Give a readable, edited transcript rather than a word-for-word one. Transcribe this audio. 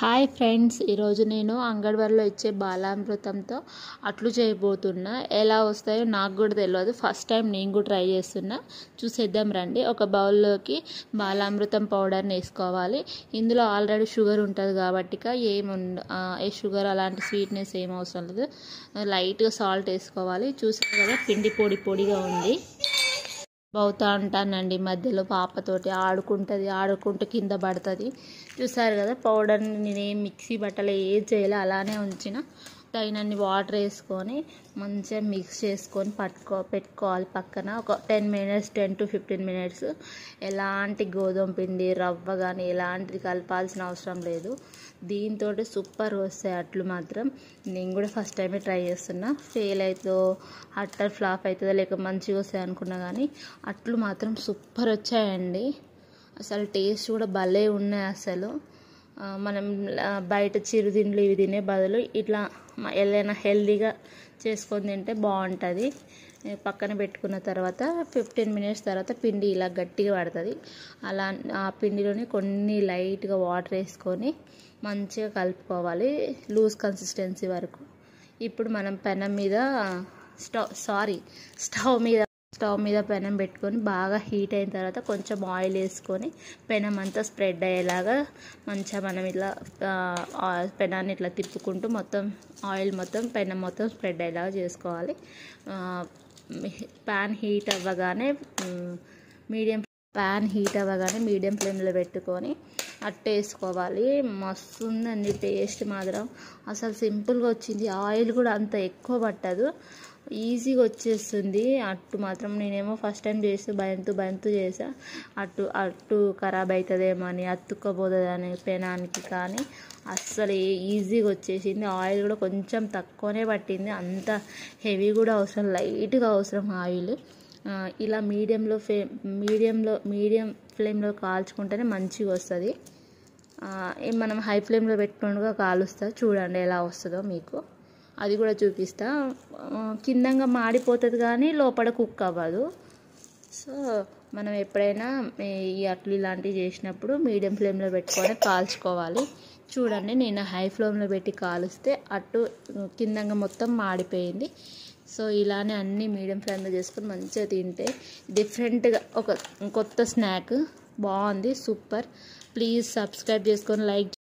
Hi friends, ఈరోజు నేను అంగన్వాడీలో ఇచ్చే బాలామృతంతో అట్లు చేయబోతున్నా. ఎలా వస్తాయో నాకు కూడా తెలియదు, ఫస్ట్ టైం నేను కూడా ట్రై చేస్తున్నా. చూసేద్దాం రండి. ఒక బౌల్లోకి బాలామృతం పౌడర్ని వేసుకోవాలి. ఇందులో ఆల్రెడీ షుగర్ ఉంటుంది కాబట్టి ఏ షుగర్ అలాంటి స్వీట్నెస్ ఏం అవసరం లేదు. లైట్గా సాల్ట్ వేసుకోవాలి. చూసారు కదా, పిండి పొడిగా ఉంది. బౌతా ఉంటానండి, మధ్యలో పాపతోటి ఆడుకుంటూ కింద పడుతుంది. చూసారు కదా, పౌడర్ని నేనేం మిక్సీ బట్టలు ఏది చేయలే, అలానే ఉంచిన. తగినన్ని వాటర్ వేసుకొని మంచిగా మిక్స్ చేసుకొని పెట్టుకోవాలి పక్కన. ఒక 10 to 15 మినిట్స్. ఎలాంటి గోధుమ పిండి రవ్వ కానీ ఎలాంటిది కలపాల్సిన అవసరం లేదు. దీంతో సూపర్ వస్తాయి అట్లు మాత్రం. నేను కూడా ఫస్ట్ టైమే ట్రై చేస్తున్నా. ఫెయిల్ అవుతుందో అట్టర్ ఫ్లాప్ అవుతుందో లేక మంచిగా వస్తాయి అనుకున్నా, కానీ అట్లు మాత్రం సూపర్ వచ్చాయండి. అసలు టేస్ట్ కూడా భలే ఉన్నాయి. అసలు మనం బయట చిరుతిండ్లు ఇవి తినే బదులు ఇట్లా ఏదైనా హెల్దీగా చేసుకొని తింటే బాగుంటుంది. పక్కన పెట్టుకున్న తర్వాత 15 మినిట్స్ తర్వాత పిండి ఇలా గట్టిగా పడుతుంది. అలా ఆ పిండిలోని కొన్ని లైట్గా వాటర్ వేసుకొని మంచిగా కలుపుకోవాలి, లూజ్ కన్సిస్టెన్సీ వరకు. ఇప్పుడు మనం పెనం మీద స్టవ్ మీద పెనం పెట్టుకొని బాగా హీట్ అయిన తర్వాత కొంచెం ఆయిల్ వేసుకొని పెనం అంతా స్ప్రెడ్ అయ్యేలాగా మంచిగా మనం ఇట్లా పెనాన్ని ఇట్లా తిప్పుకుంటూ మొత్తం ఆయిల్ మొత్తం పెనం మొత్తం స్ప్రెడ్ అయ్యేలాగా చేసుకోవాలి. ప్యాన్ హీట్ అవ్వగానే మీడియం ఫ్లేమ్లో పెట్టుకొని అట్టేసుకోవాలి. మస్తు ఉందండి టేస్ట్ మాత్రం. అసలు సింపుల్గా వచ్చింది. ఆయిల్ కూడా అంత ఎక్కువ పట్టదు, ఈజీగా వచ్చేస్తుంది అట్టు మాత్రం. నేనేమో ఫస్ట్ టైం చేస్తూ భయంతో చేసా. అట్టు ఖరాబ్ అవుతుందేమో అని, అతుక్కపోతుందని పెనానికి, కానీ అస్సలు ఈజీగా వచ్చేసింది. ఆయిల్ కూడా కొంచెం తక్కువనే పట్టింది, అంత హెవీ కూడా అవసరం, లైట్గా అవసరం ఆయిల్. ఇలా మీడియం ఫ్లేమ్లో కాల్చుకుంటేనే మంచిగా వస్తుంది. మనం హై ఫ్లేమ్లో పెట్టుకున్నగా కాలుస్తా, చూడండి ఎలా వస్తుందో మీకు అది కూడా చూపిస్తా. కిందంగా మాడిపోతుంది కానీ లోపల కుక్ అవ్వదు. సో మనం ఎప్పుడైనా ఈ అట్లు ఇలాంటివి చేసినప్పుడు మీడియం ఫ్లేమ్లో పెట్టుకొని కాల్చుకోవాలి. చూడండి, నేను హై ఫ్లేమ్లో పెట్టి కాలుస్తే అట్టు కిందంగా మొత్తం మాడిపోయింది. సో ఇలానే అన్నీ మీడియం ఫ్లేమ్లో చేసుకొని మంచిగా తింటే డిఫరెంట్గా ఒక కొత్త స్నాక్. బాగుంది, సూపర్. ప్లీజ్ సబ్స్క్రైబ్ చేసుకొని లైక్